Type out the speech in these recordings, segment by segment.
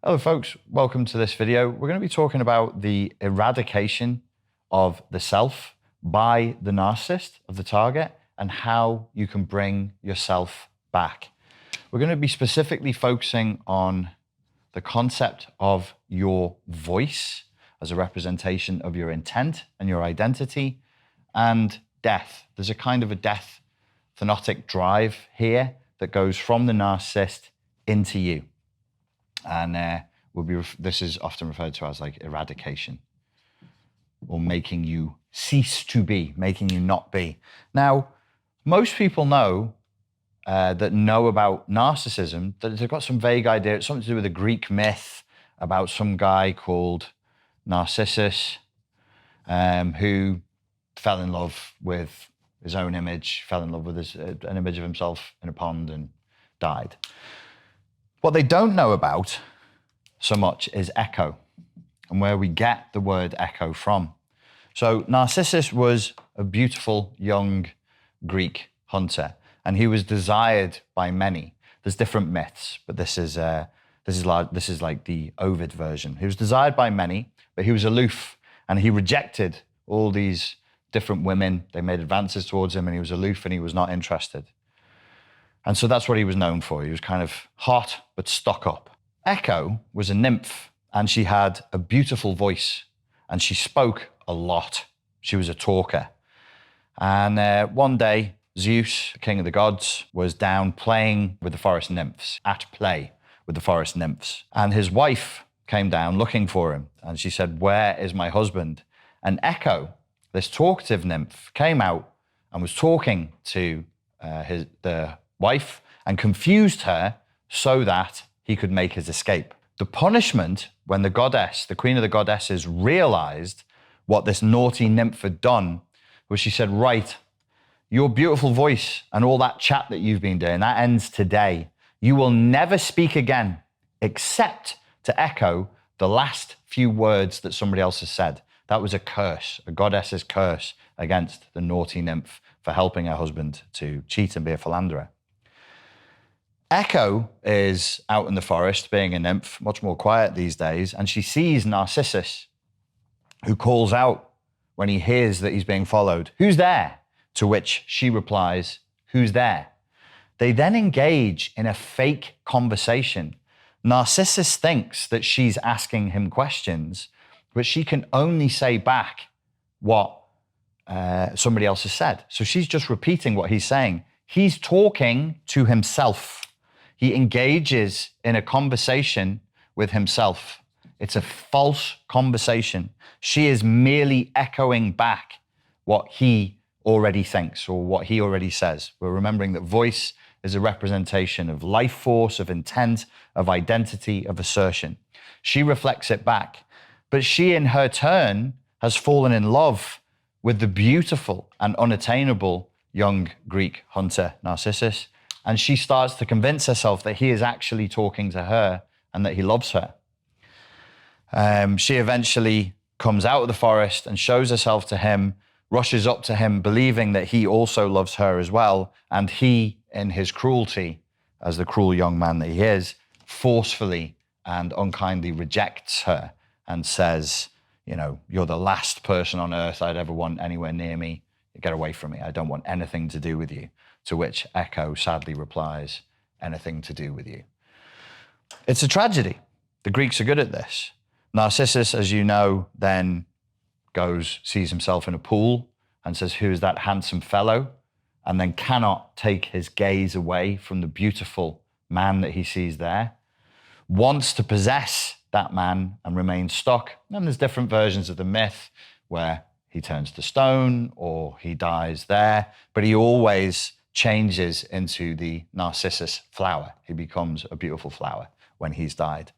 Hello folks, welcome to this video. We're going to be talking about the eradication of the self by the narcissist of the target and how you can bring yourself back. We're going to be specifically focusing on the concept of your voice as a representation of your intent and your identity, and death. There's a kind of a death thanatic drive here that goes from the narcissist into you. And this is often referred to as like eradication, or making you cease to be, making you not be. Now, most people know about narcissism, that they've got some vague idea. It's something to do with a Greek myth about some guy called Narcissus, who fell in love with his own image, fell in love with an image of himself in a pond and died. What they don't know about so much is echo, and where we get the word echo from. So Narcissus was a beautiful young Greek hunter, and he was desired by many. There's different myths, but this is like the Ovid version. He was desired by many, but he was aloof, and he rejected all these different women. They made advances towards him, and he was aloof, and he was not interested. And so that's what he was known for. He was kind of hot, but stuck up. Echo was a nymph, and she had a beautiful voice, and she spoke a lot. She was a talker. And one day, Zeus, king of the gods, was down playing with the forest nymphs, at play with the forest nymphs. And his wife came down looking for him, and she said, "Where is my husband?" And Echo, this talkative nymph, came out and was talking to the wife and confused her so that he could make his escape. The punishment, when the goddess, the queen of the goddesses, realized what this naughty nymph had done, was she said, "Right, your beautiful voice and all that chat that you've been doing, that ends today. You will never speak again except to echo the last few words that somebody else has said." That was a curse, a goddess's curse against the naughty nymph for helping her husband to cheat and be a philanderer. Echo is out in the forest being a nymph, much more quiet these days, and she sees Narcissus, who calls out when he hears that he's being followed, "Who's there?" To which she replies, "Who's there?" They then engage in a fake conversation. Narcissus thinks that she's asking him questions, but she can only say back what somebody else has said. So she's just repeating what he's saying. He's talking to himself. He engages in a conversation with himself. It's a false conversation. She is merely echoing back what he already thinks or what he already says. We're remembering that voice is a representation of life force, of intent, of identity, of assertion. She reflects it back, but she in her turn has fallen in love with the beautiful and unattainable young Greek hunter Narcissus, and she starts to convince herself that he is actually talking to her and that he loves her. She eventually comes out of the forest and shows herself to him, rushes up to him, believing that he also loves her as well. And he, in his cruelty, as the cruel young man that he is, forcefully and unkindly rejects her and says, "You know, you're the last person on earth I'd ever want anywhere near me. Get away from me. I don't want anything to do with you." To which Echo sadly replies, "Anything to do with you." It's a tragedy. The Greeks are good at this. Narcissus, as you know, then sees himself in a pool and says, "Who is that handsome fellow?" And then cannot take his gaze away from the beautiful man that he sees there. Wants to possess that man and remains stuck. And there's different versions of the myth where he turns to stone or he dies there, but he always changes into the Narcissus flower. He becomes a beautiful flower when he's died.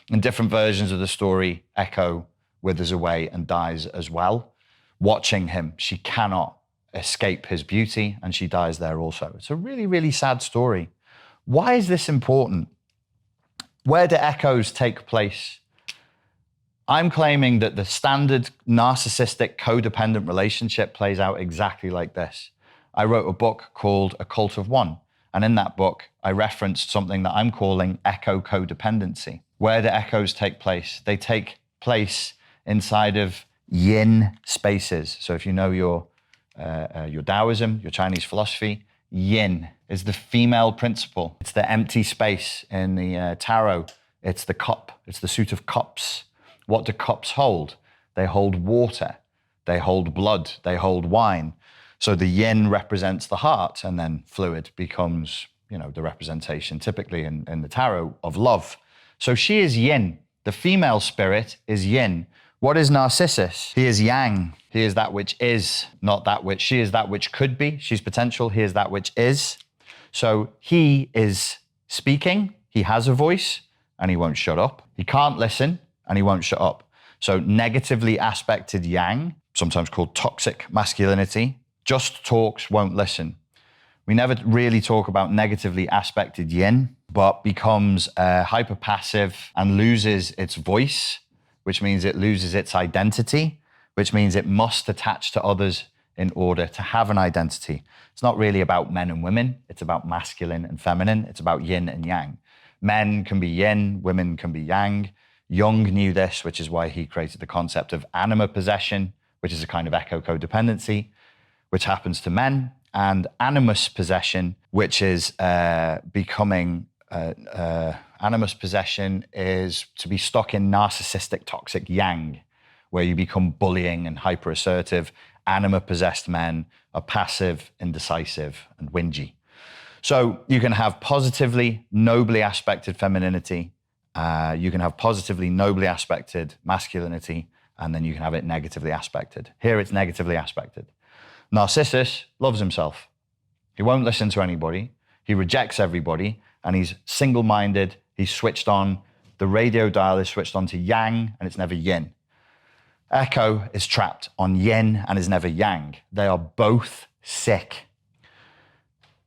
In different versions of the story, Echo withers away and dies as well. Watching him, she cannot escape his beauty and she dies there also. It's a really, really sad story. Why is this important? Where do echoes take place? I'm claiming that the standard narcissistic codependent relationship plays out exactly like this. I wrote a book called A Cult of One, and in that book, I referenced something that I'm calling echo codependency. Where do echoes take place? They take place inside of yin spaces. So if you know your Taoism, your Chinese philosophy, yin is the female principle. It's the empty space in the tarot. It's the cup. It's the suit of cups. What do cups hold? They hold water. They hold blood. They hold wine. So the yin represents the heart, and then fluid becomes, the representation typically in the tarot of love. So she is yin. The female spirit is yin. What is Narcissus? He is yang. He is that which is, not that which. She is that which could be. She's potential. He is that which is. So he is speaking. He has a voice and he won't shut up. He can't listen and he won't shut up. So negatively aspected yang, sometimes called toxic masculinity, just talks, won't listen. We never really talk about negatively aspected yin, but becomes hyper passive and loses its voice, which means it loses its identity, which means it must attach to others in order to have an identity. It's not really about men and women. It's about masculine and feminine. It's about yin and yang. Men can be yin, women can be yang. Jung knew this, which is why he created the concept of anima possession, which is a kind of echo codependency, which happens to men, and animus possession, which is animus possession is to be stuck in narcissistic toxic yang, where you become bullying and hyper assertive. Anima possessed men are passive, indecisive, and whingy. So you can have positively, nobly aspected femininity. You can have positively, nobly aspected masculinity, and then you can have it negatively aspected. Here it's negatively aspected. Narcissus loves himself. He won't listen to anybody. He rejects everybody, and he's single-minded. He's switched on. The radio dial is switched on to yang, and it's never yin. Echo is trapped on yin and is never yang. They are both sick.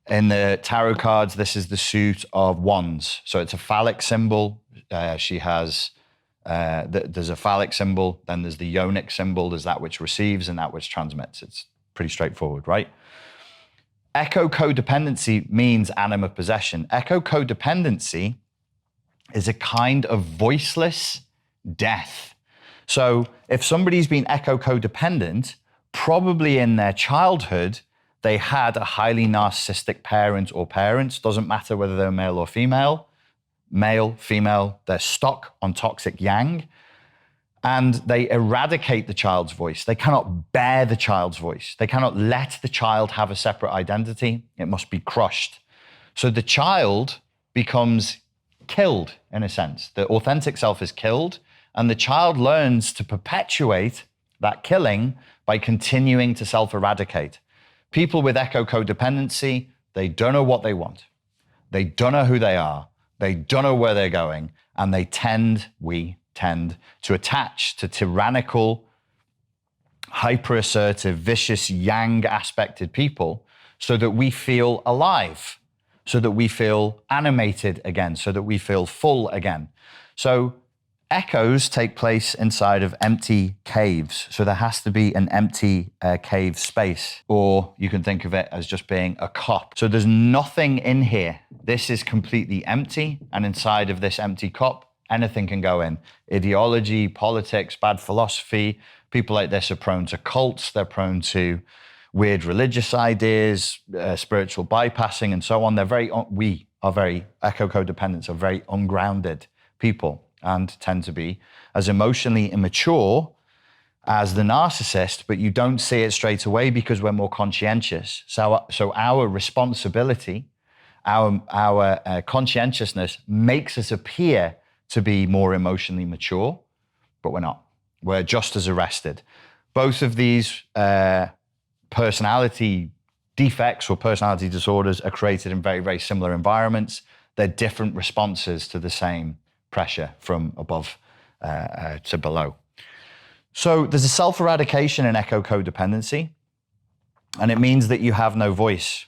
In the tarot cards, this is the suit of wands. So it's a phallic symbol. She has, there's a phallic symbol, then there's the yonic symbol, there's that which receives and that which transmits. It's pretty straightforward, right? Echo codependency means anima possession. Echo codependency is a kind of voiceless death. So if somebody's been echo codependent, probably in their childhood, they had a highly narcissistic parent or parents, doesn't matter whether they're male or female, female, they're stuck on toxic yang, and they eradicate the child's voice. They cannot bear the child's voice. They cannot let the child have a separate identity. It must be crushed. So the child becomes killed, in a sense. The authentic self is killed, and the child learns to perpetuate that killing by continuing to self-eradicate. People with echo codependency, they don't know what they want. They don't know who they are. They don't know where they're going. And we tend to attach to tyrannical, hyper-assertive, vicious, yang-aspected people so that we feel alive, so that we feel animated again, so that we feel full again. So echoes take place inside of empty caves. So there has to be an empty cave space, or you can think of it as just being a cup. So there's nothing in here. This is completely empty. And inside of this empty cup, anything can go in. Ideology, politics, bad philosophy. People like this are prone to cults. They're prone to weird religious ideas, spiritual bypassing, and so on. We are very, echo codependents are very ungrounded people, and tend to be as emotionally immature as the narcissist, but you don't see it straight away because we're more conscientious. So our responsibility, our conscientiousness makes us appear to be more emotionally mature, but we're not. We're just as arrested. Both of these personality defects or personality disorders are created in very, very similar environments. They're different responses to the same pressure from above to below. So there's a self-eradication in echo codependency, and it means that you have no voice.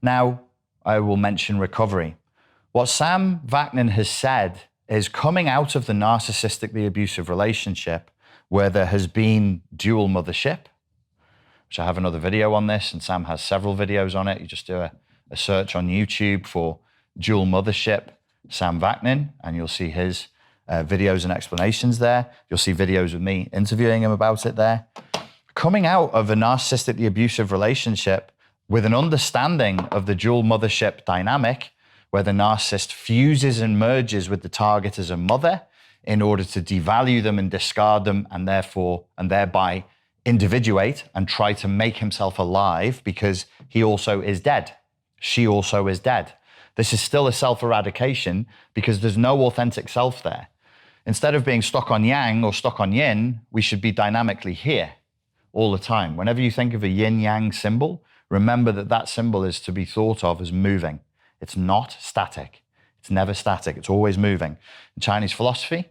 Now, I will mention recovery. What Sam Vaknin has said is coming out of the narcissistically abusive relationship where there has been dual mothership, which I have another video on this, and Sam has several videos on it. You just do a search on YouTube for dual mothership Sam Vaknin, and you'll see his videos and explanations there. You'll see videos of me interviewing him about it there. Coming out of a narcissistically abusive relationship with an understanding of the dual mothership dynamic, where the narcissist fuses and merges with the target as a mother in order to devalue them and discard them, and thereby individuate and try to make himself alive because he also is dead. She also is dead. This is still a self-eradication because there's no authentic self there. Instead of being stuck on yang or stuck on yin, we should be dynamically here all the time. Whenever you think of a yin-yang symbol, remember that that symbol is to be thought of as moving. It's not static. It's never static. It's always moving. In Chinese philosophy,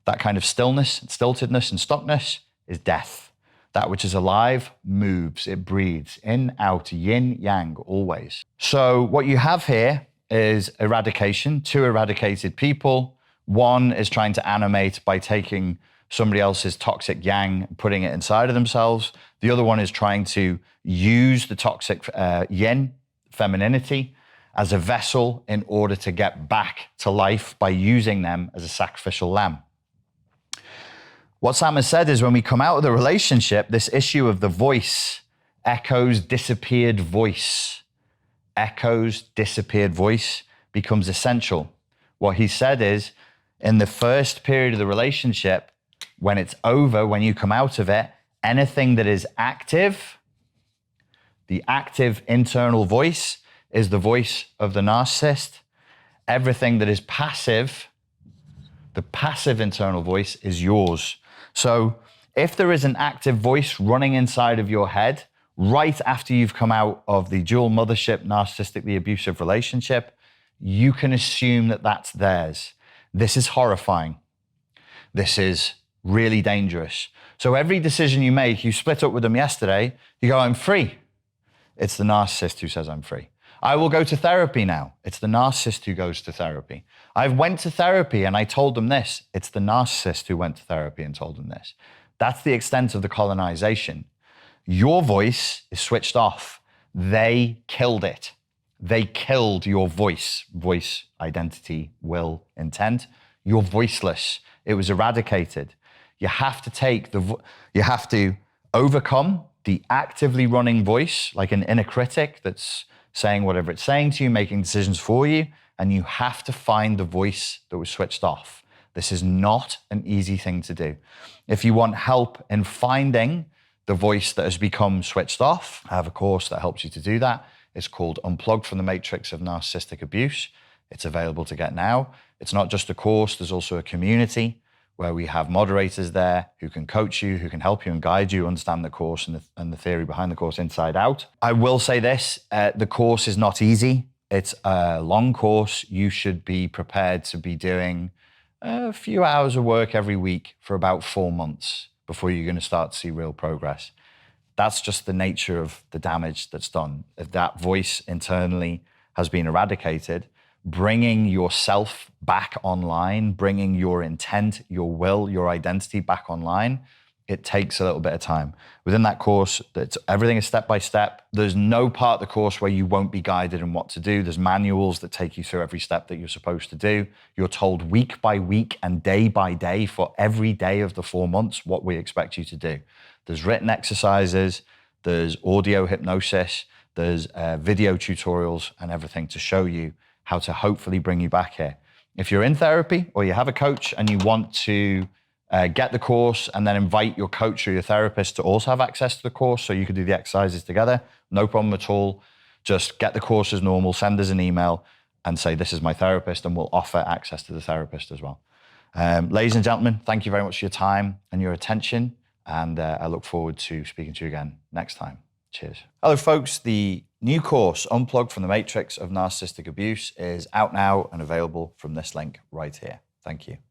that kind of stillness, stiltedness, and stuckness is death. That which is alive moves, it breathes, in, out, yin, yang, always. So what you have here is eradication, two eradicated people. One is trying to animate by taking somebody else's toxic yang and putting it inside of themselves. The other one is trying to use the toxic yin, femininity, as a vessel in order to get back to life by using them as a sacrificial lamb. What Sam has said is when we come out of the relationship, this issue of the voice, echoes disappeared voice, becomes essential. What he said is, in the first period of the relationship, when it's over, when you come out of it, anything that is active, the active internal voice is the voice of the narcissist. Everything that is passive, the passive internal voice, is yours. So if there is an active voice running inside of your head right after you've come out of the dual mothership, narcissistically abusive relationship, you can assume that that's theirs. This is horrifying. This is really dangerous. So every decision you make, you split up with them yesterday, you go, I'm free. It's the narcissist who says I'm free. I will go to therapy now. It's the narcissist who goes to therapy. I went to therapy and I told them this. It's the narcissist who went to therapy and told them this. That's the extent of the colonization. Your voice is switched off. They killed it. They killed your voice, identity, will, intent. You're voiceless. It was eradicated. You have to overcome the actively running voice, like an inner critic that's saying whatever it's saying to you, making decisions for you, and you have to find the voice that was switched off. This is not an easy thing to do. If you want help in finding the voice that has become switched off, I have a course that helps you to do that. It's called Unplugged from the Matrix of Narcissistic Abuse. It's available to get now. It's not just a course, there's also a community where we have moderators there who can coach you, who can help you and guide you, understand the course and the theory behind the course inside out. I will say this, the course is not easy. It's a long course. You should be prepared to be doing a few hours of work every week for about 4 months before you're going to start to see real progress. That's just the nature of the damage that's done. If that voice internally has been eradicated, bringing yourself back online, bringing your intent, your will, your identity back online, it takes a little bit of time. Within that course, everything is step by step. There's no part of the course where you won't be guided in what to do. There's manuals that take you through every step that you're supposed to do. You're told week by week and day by day for every day of the 4 months what we expect you to do. There's written exercises, there's audio hypnosis, there's video tutorials and everything to show you how to hopefully bring you back here. If you're in therapy or you have a coach and you want to get the course and then invite your coach or your therapist to also have access to the course so you can do the exercises together, no problem at all. Just get the course as normal, send us an email and say, this is my therapist, and we'll offer access to the therapist as well. Ladies and gentlemen, thank you very much for your time and your attention. And I look forward to speaking to you again next time. Cheers. Hello, folks. The new course, Unplugged from the Matrix of Narcissistic Abuse, is out now and available from this link right here. Thank you.